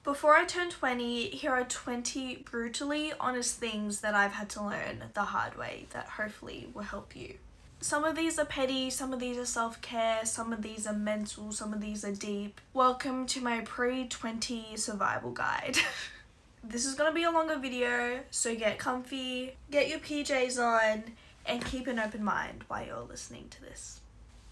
Before I turn 20, here are 20 brutally honest things that I've had to learn the hard way that hopefully will help you. Some of these are petty, some of these are self-care, some of these are mental, some of these are deep. Welcome to my pre-20 survival guide. This is gonna be a longer video, so get comfy, get your PJs on, and keep an open mind while you're listening to this.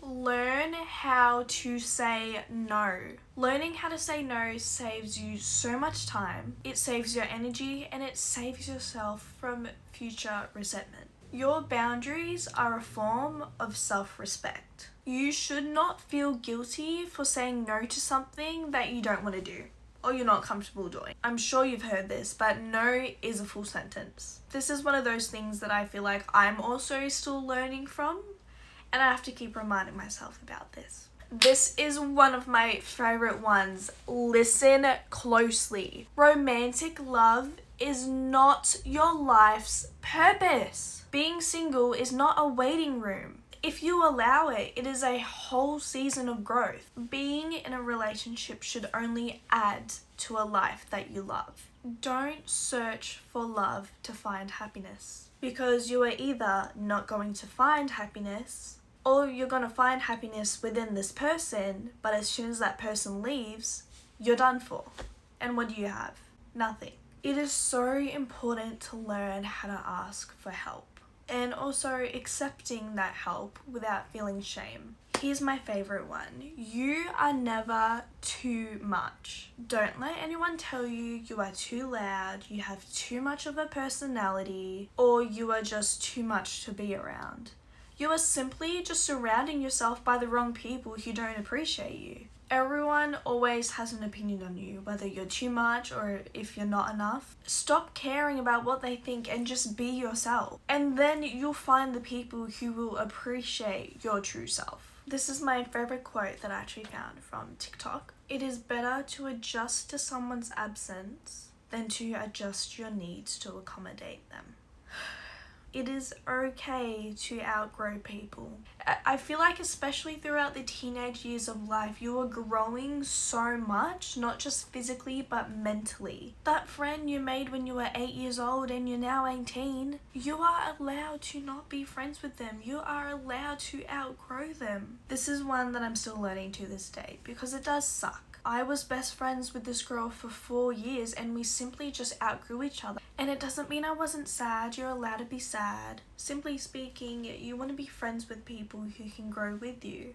Learn how to say no. Learning how to say no saves you so much time, it saves your energy, and it saves yourself from future resentment. Your boundaries are a form of self-respect. You should not feel guilty for saying no to something that you don't want to do or you're not comfortable doing. I'm sure you've heard this, but no is a full sentence. This is one of those things that I feel like I'm also still learning from, and I have to keep reminding myself about this. This is one of my favorite ones. Listen closely. Romantic love is not your life's purpose. Being single is not a waiting room. If you allow it, it is a whole season of growth. Being in a relationship should only add to a life that you love. Don't search for love to find happiness, because you are either not going to find happiness or you're going to find happiness within this person, but as soon as that person leaves, you're done for. And what do you have? Nothing. It is so important to learn how to ask for help, and also accepting that help without feeling shame. Here's my favorite one. You are never too much. Don't let anyone tell you you are too loud, you have too much of a personality, or you are just too much to be around. You are simply just surrounding yourself by the wrong people who don't appreciate you. Everyone always has an opinion on you, whether you're too much or if you're not enough. Stop caring about what they think and just be yourself. And then you'll find the people who will appreciate your true self. This is my favorite quote that I actually found from TikTok. It is better to adjust to someone's absence than to adjust your needs to accommodate them. It is okay to outgrow people. I feel like especially throughout the teenage years of life, you are growing so much, not just physically but mentally. That friend you made when you were 8 years old and you're now 18, you are allowed to not be friends with them. You are allowed to outgrow them. This is one that I'm still learning to this day because it does suck. I was best friends with this girl for 4 years and we simply just outgrew each other. And it doesn't mean I wasn't sad. You're allowed to be sad. Simply speaking, you want to be friends with people who can grow with you.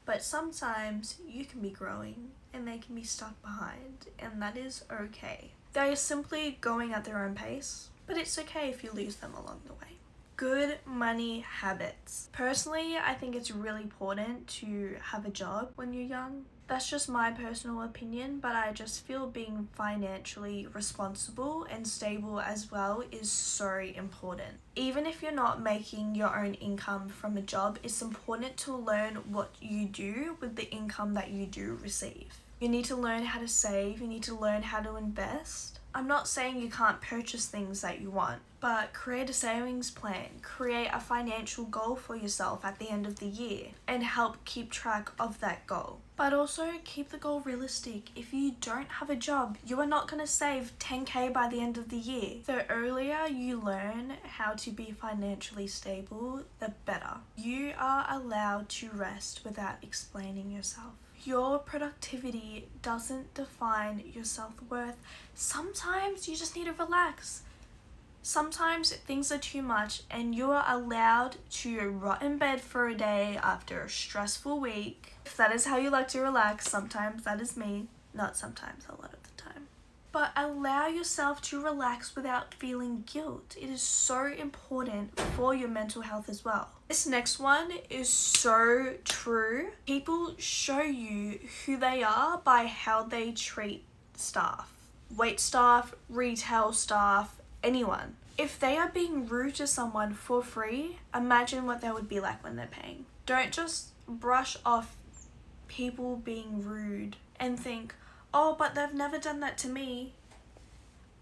But sometimes you can be growing and they can be stuck behind, and that is okay. They are simply going at their own pace, but it's okay if you lose them along the way. Good money habits. Personally, I think it's really important to have a job when you're young. That's just my personal opinion, but I just feel being financially responsible and stable as well is so important. Even if you're not making your own income from a job, it's important to learn what you do with the income that you do receive. You need to learn how to save, you need to learn how to invest. I'm not saying you can't purchase things that you want, but create a savings plan, create a financial goal for yourself at the end of the year, and help keep track of that goal. But also keep the goal realistic. If you don't have a job, you are not going to save 10k by the end of the year. The earlier you learn how to be financially stable, the better. You are allowed to rest without explaining yourself. Your productivity doesn't define your self-worth. Sometimes you just need to relax. Sometimes things are too much and you are allowed to rot in bed for a day after a stressful week. If that is how you like to relax, sometimes that is me. Not sometimes, a lot of the time. But allow yourself to relax without feeling guilt. It is so important for your mental health as well. This next one is so true. People show you who they are by how they treat staff. Wait staff, retail staff, anyone. If they are being rude to someone for free, imagine what they would be like when they're paying. Don't just brush off people being rude and think, oh, but they've never done that to me.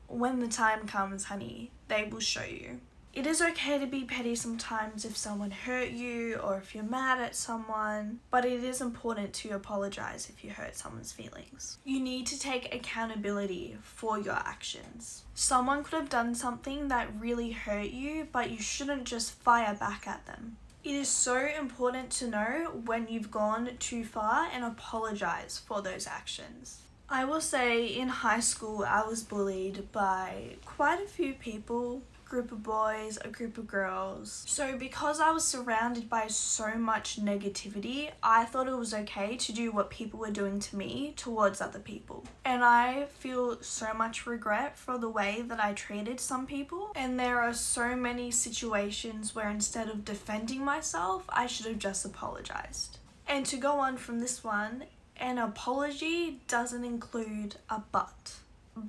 When the time comes, honey, they will show you. It is okay to be petty sometimes if someone hurt you or if you're mad at someone, but it is important to apologize if you hurt someone's feelings. You need to take accountability for your actions. Someone could have done something that really hurt you, but you shouldn't just fire back at them. It is so important to know when you've gone too far and apologize for those actions. I will say in high school I was bullied by quite a few people. Group of boys, a group of girls. So because I was surrounded by so much negativity, I thought it was okay to do what people were doing to me towards other people. And I feel so much regret for the way that I treated some people. And there are so many situations where instead of defending myself, I should have just apologized. And to go on from this one, an apology doesn't include a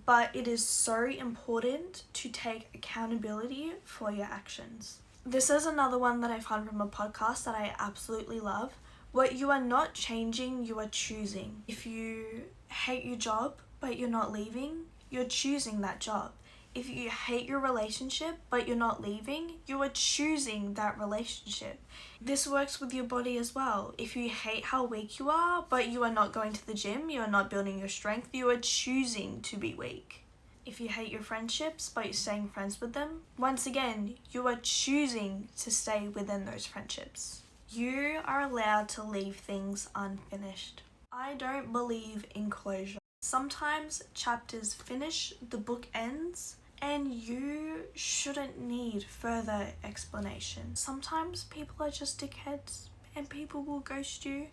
but it is so important to take accountability for your actions. This is another one that I found from a podcast that I absolutely love. What you are not changing, you are choosing. If you hate your job but you're not leaving, you're choosing that job. If you hate your relationship but you're not leaving, you are choosing that relationship. This works with your body as well. If you hate how weak you are but you are not going to the gym, you are not building your strength, you are choosing to be weak. If you hate your friendships but you're staying friends with them, once again, you are choosing to stay within those friendships. You are allowed to leave things unfinished. I don't believe in closure. Sometimes chapters finish, the book ends, and you shouldn't need further explanation. Sometimes people are just dickheads and people will ghost you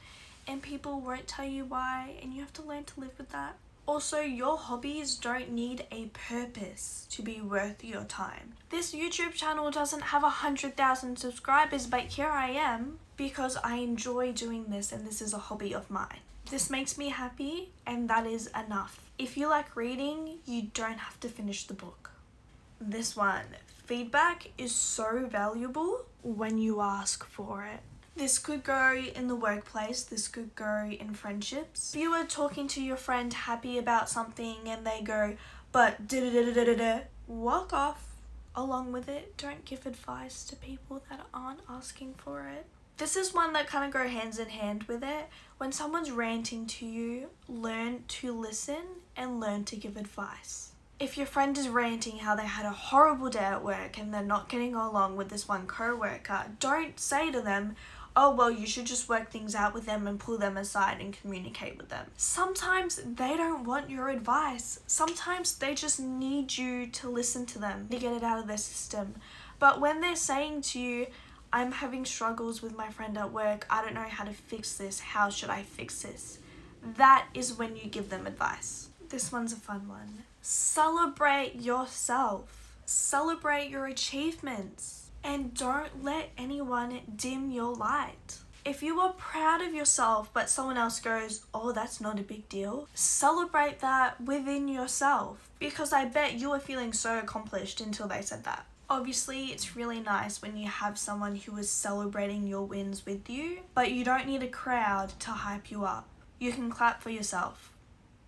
and people won't tell you why, and you have to learn to live with that. Also, your hobbies don't need a purpose to be worth your time. This YouTube channel doesn't have 100,000 subscribers, but here I am because I enjoy doing this and this is a hobby of mine. This makes me happy and that is enough. If you like reading, you don't have to finish the book. This one, feedback is so valuable when you ask for it. This could go in the workplace, this could go in friendships. If you are talking to your friend happy about something and they go, but da-da-da-da-da-da, walk off along with it. Don't give advice to people that aren't asking for it. This is one that kind of go hands in hand with it. When someone's ranting to you, learn to listen and learn to give advice. If your friend is ranting how they had a horrible day at work and they're not getting along with this one co-worker, don't say to them, oh, well, you should just work things out with them and pull them aside and communicate with them. Sometimes they don't want your advice. Sometimes they just need you to listen to them, to get it out of their system. But when they're saying to you, I'm having struggles with my friend at work, I don't know how to fix this, how should I fix this? That is when you give them advice. This one's a fun one. Celebrate yourself. Celebrate your achievements. And don't let anyone dim your light. If you are proud of yourself but someone else goes, oh, that's not a big deal, celebrate that within yourself, because I bet you were feeling so accomplished until they said that. Obviously, it's really nice when you have someone who is celebrating your wins with you, but you don't need a crowd to hype you up. You can clap for yourself,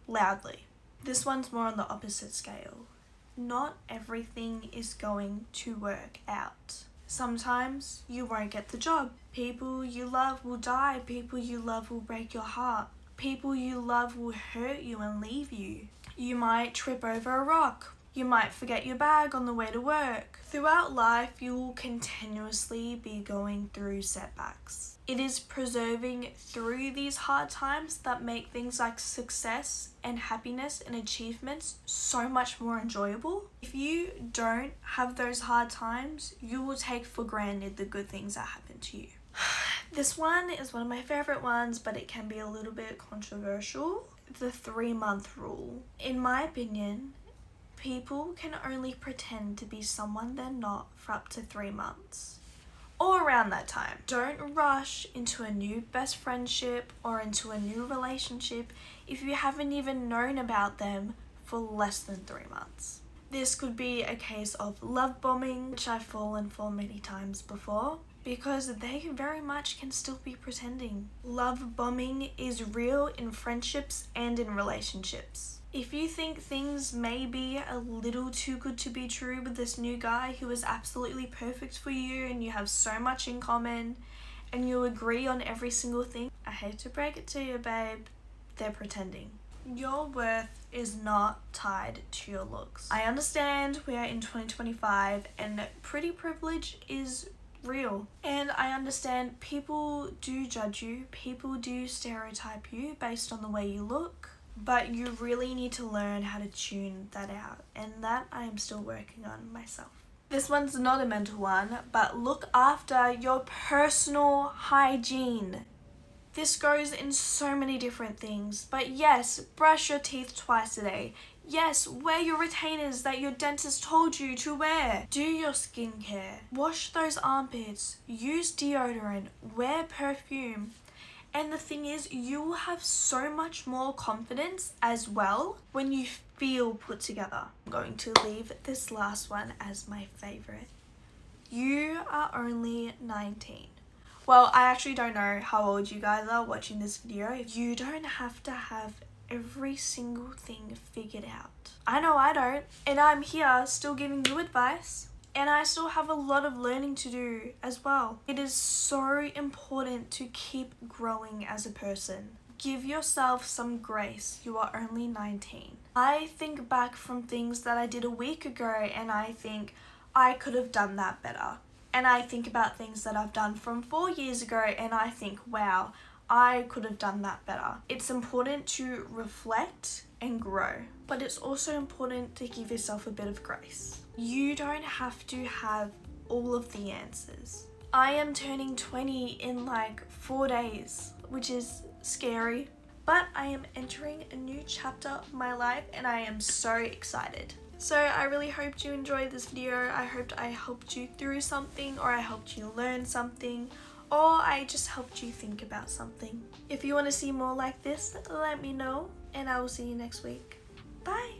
loudly. This one's more on the opposite scale. Not everything is going to work out. Sometimes you won't get the job. People you love will die. People you love will break your heart. People you love will hurt you and leave you. You might trip over a rock. You might forget your bag on the way to work. Throughout life, you will continuously be going through setbacks. It is persevering through these hard times that make things like success and happiness and achievements so much more enjoyable. If you don't have those hard times, you will take for granted the good things that happen to you. This one is one of my favorite ones, but it can be a little bit controversial. The 3-month rule. In my opinion, people can only pretend to be someone they're not for up to 3 months. Or around that time. Don't rush into a new best friendship or into a new relationship if you haven't even known about them for less than 3 months. This could be a case of love bombing, which I've fallen for many times before, because they very much can still be pretending. Love bombing is real in friendships and in relationships. If you think things may be a little too good to be true with this new guy who is absolutely perfect for you and you have so much in common and you agree on every single thing, I hate to break it to you, babe, they're pretending. Your worth is not tied to your looks. I understand we are in 2025 and pretty privilege is real. And I understand people do judge you, people do stereotype you based on the way you look, but you really need to learn how to tune that out, and that I am still working on myself. This one's not a mental one, but look after your personal hygiene. This goes in so many different things, but yes, brush your teeth twice a day. Yes, wear your retainers that your dentist told you to wear. Do your skincare. Wash those armpits. Use deodorant. Wear perfume. And the thing is, you will have so much more confidence as well when you feel put together. I'm going to leave this last one as my favorite. You are only 19. Well, I actually don't know how old you guys are watching this video. You don't have to have every single thing figured out. I know I don't, and I'm here still giving you advice. And I still have a lot of learning to do as well. It is so important to keep growing as a person. Give yourself some grace. You are only 19. I think back from things that I did a week ago and I think I could have done that better. And I think about things that I've done from 4 years ago and I think, wow, I could have done that better. It's important to reflect and grow, but it's also important to give yourself a bit of grace. You don't have to have all of the answers. I am turning 20 in like 4 days, which is scary, but I am entering a new chapter of my life and I am so excited. So I really hoped you enjoyed this video. I hoped I helped you through something, or I helped you learn something, or I just helped you think about something. If you want to see more like this, let me know, and I will see you next week. Bye!